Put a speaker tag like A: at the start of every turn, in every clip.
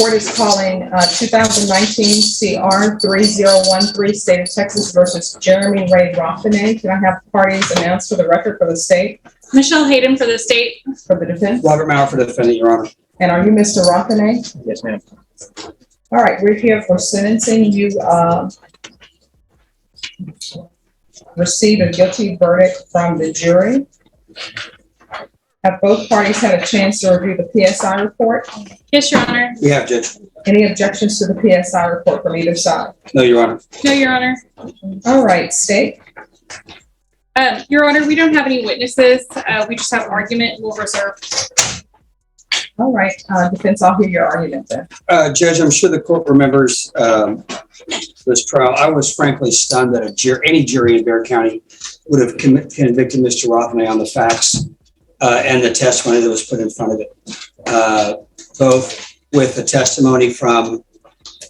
A: Court is calling 2019 CR 3013, State of Texas versus Jeremy Ray Raffinet. Can I have parties announced for the record for the state?
B: Michelle Hayden for the state.
A: For the defense?
C: Robert Maurer for the defendant, Your Honor.
A: And are you Mr. Raffinet?
C: Yes, ma'am.
A: All right, we're here for sentencing. You received a guilty verdict from the jury. Have both parties had a chance to review the PSI report?
B: Yes, Your Honor.
C: We have, Judge.
A: Any objections to the PSI report from either side?
C: No, Your Honor.
B: No, Your Honor.
A: All right, state.
B: Your Honor, we don't have any witnesses. We just have argument and we'll reserve.
A: All right, defense, I'll hear your argument then.
C: Judge, I'm sure the court remembers this trial. I was frankly stunned that any jury in Bexar County would have convicted Mr. Raffinet on the facts and the testimony that was put in front of it. Both with the testimony from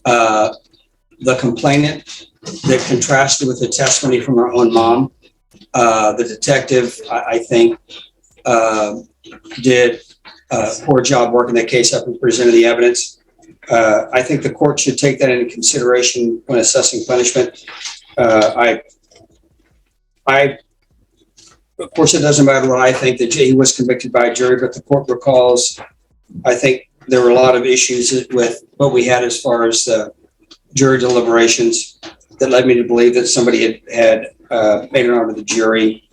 C: the complainant that contrasted with the testimony from her own mom. The detective, I think, did a poor job working the case up and presented the evidence. I think the court should take that into consideration when assessing punishment. Of course, it doesn't matter what I think that he was convicted by a jury, but the court recalls, I think there were a lot of issues with what we had as far as jury deliberations that led me to believe that somebody had made it onto the jury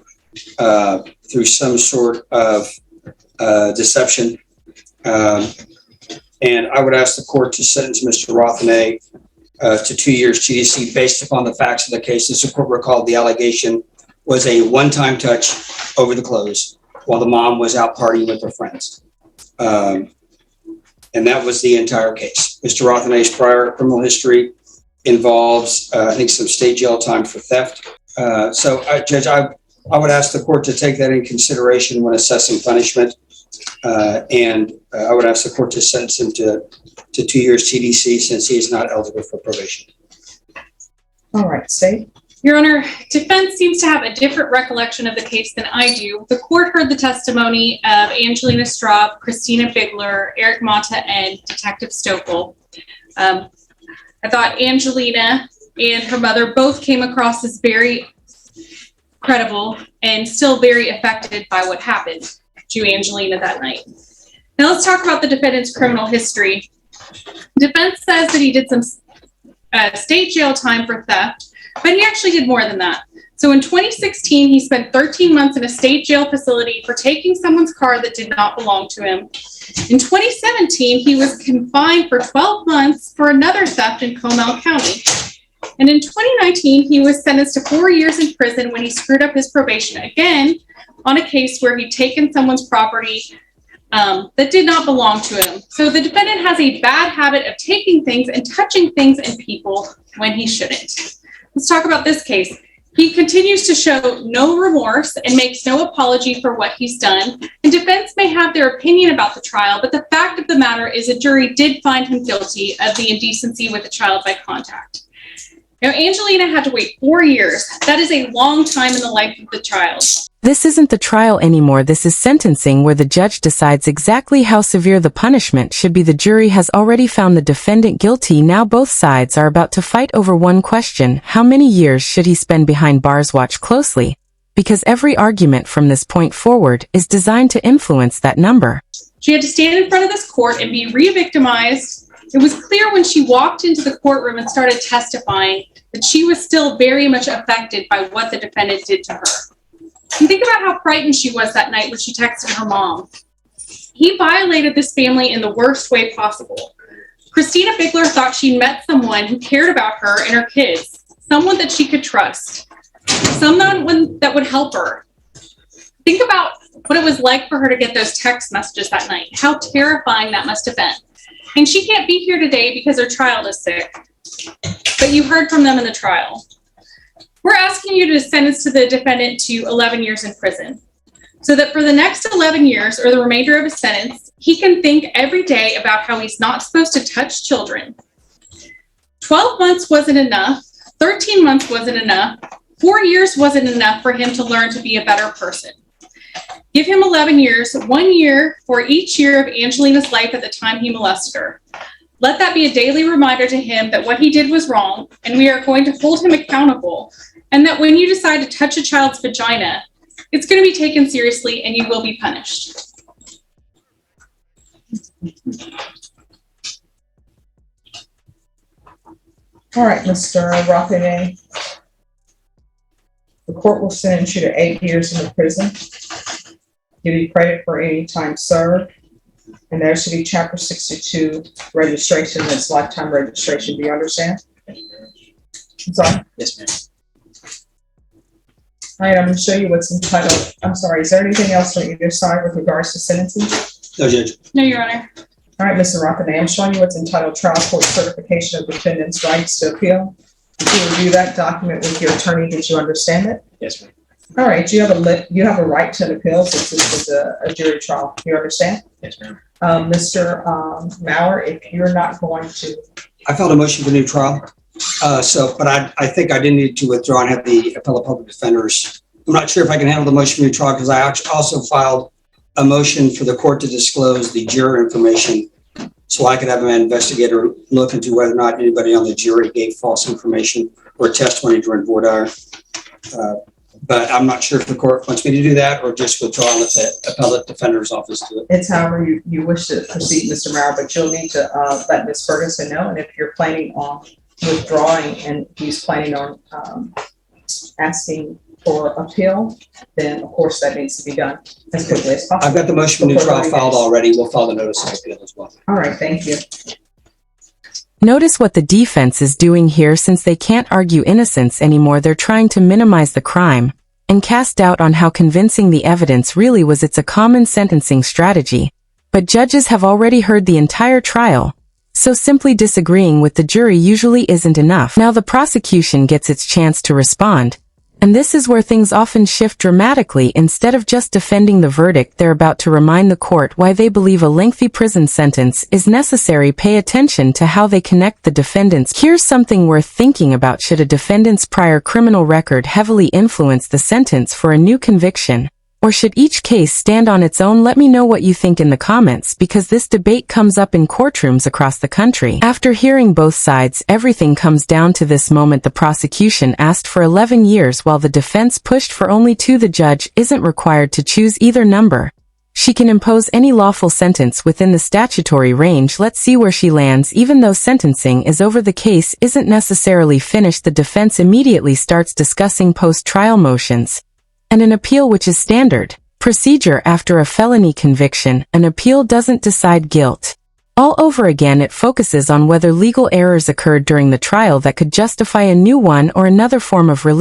C: through some sort of deception. And I would ask the court to sentence Mr. Raffinet to 2 years GDC based upon the facts of the case. As the court recalled, the allegation was a one-time touch over the clothes while the mom was out partying with her friends. And that was the entire case. Mr. Raffinet's prior criminal history involves, I think, some state jail time for theft. Judge, I would ask the court to take that in consideration when assessing punishment. And I would ask the court to sentence him to 2 years TDC since he is not eligible for probation.
A: All right, state.
B: Your Honor, defense seems to have a different recollection of the case than I do. The court heard the testimony of Angelina Straub, Christina Bigler, Eric Mata, and Detective Stokel. I thought Angelina and her mother both came across as very credible and still very affected by what happened to Angelina that night. Now let's talk about the defendant's criminal history. Defense says that he did some state jail time for theft, but he actually did more than that. So in 2016, he spent 13 months in a state jail facility for taking someone's car that did not belong to him. In 2017, he was confined for 12 months for another theft in Comal County. And in 2019, he was sentenced to 4 years in prison when he screwed up his probation again on a case where he'd taken someone's property that did not belong to him. So the defendant has a bad habit of taking things and touching things and people when he shouldn't. Let's talk about this case. He continues to show no remorse and makes no apology for what he's done. And defense may have their opinion about the trial, but the fact of the matter is a jury did find him guilty of the indecency with a child by contact. Now, Angelina had to wait 4 years. That is a long time in the life of the child.
D: This isn't the trial anymore. This is sentencing, where the judge decides exactly how severe the punishment should be. The jury has already found the defendant guilty. Now both sides are about to fight over one question: how many years should he spend behind bars? Watch closely, because every argument from this point forward is designed to influence that number.
B: She had to stand in front of this court and be re-victimized. It was clear when she walked into the courtroom and started testifying that she was still very much affected by what the defendant did to her. And think about how frightened she was that night when she texted her mom. He violated this family in the worst way possible. Christina Bigler thought she met someone who cared about her and her kids, someone that she could trust, someone that would help her. Think about what it was like for her to get those text messages that night, how terrifying that must have been. And she can't be here today because her child is sick, but you heard from them in the trial. We're asking you to sentence the defendant to 11 years in prison, so that for the next 11 years, or the remainder of his sentence, he can think every day about how he's not supposed to touch children. 12 months wasn't enough. 13 months wasn't enough. 4 years wasn't enough for him to learn to be a better person. Give him 11 years, 1 year for each year of Angelina's life at the time he molested her. Let that be a daily reminder to him that what he did was wrong, and we are going to hold him accountable, and that when you decide to touch a child's vagina, it's going to be taken seriously and you will be punished.
A: All right, Mr. Rothine. The court will sentence you to 8 years in the prison, give you credit for any time served, and there should be Chapter 62 registration. That's lifetime registration. Do you understand? I'm sorry.
C: Yes, ma'am.
A: All right, I'm going to show you what's entitled. I'm sorry. Is there anything else on either side with regards to sentencing?
C: No, Judge.
B: No, Your Honor.
A: All right, Mr. Rothine, I'm showing you what's entitled Trial Court Certification of Defendant's Rights to Appeal. Did you review that document with your attorney? Did you understand it?
C: Yes, ma'am.
A: All right, you have a right to an appeal since this is a jury trial. Do you understand?
C: Yes, ma'am.
A: Mr. Maurer, if you're not going to.
C: I filed a motion for new trial. But I think I did need to withdraw and have the appellate public defenders. I'm not sure if I can handle the motion for new trial because I also filed a motion for the court to disclose the juror information so I could have an investigator look into whether or not anybody on the jury gave false information or testimony during voir dire. But I'm not sure if the court wants me to do that or just withdraw and let the appellate defender's office do it.
A: It's however you wish to proceed, Mr. Maurer, but you'll need to let Ms. Ferguson know. And if you're planning on withdrawing and he's planning on asking for appeal, then of course that needs to be done as quickly as possible.
C: I've got the motion for new trial filed already. We'll file the notice of appeal as well.
A: All right, thank you.
D: Notice what the defense is doing here. Since they can't argue innocence anymore, they're trying to minimize the crime and cast doubt on how convincing the evidence really was. It's a common sentencing strategy, but judges have already heard the entire trial, so simply disagreeing with the jury usually isn't enough. Now the prosecution gets its chance to respond, and this is where things often shift dramatically. Instead of just defending the verdict, they're about to remind the court why they believe a lengthy prison sentence is necessary. Pay attention to how they connect the defendants. Here's something worth thinking about. Should a defendant's prior criminal record heavily influence the sentence for a new conviction? Or should each case stand on its own? Let me know what you think in the comments, because this debate comes up in courtrooms across the country. After hearing both sides, everything comes down to this moment. The prosecution asked for 11 years while the defense pushed for only 2. The judge isn't required to choose either number. She can impose any lawful sentence within the statutory range. Let's see where she lands. Even though sentencing is over, the case isn't necessarily finished. The defense immediately starts discussing post-trial motions and an appeal, which is standard procedure after a felony conviction. An appeal doesn't decide guilt. All over again, it focuses on whether legal errors occurred during the trial that could justify a new one or another form of relief.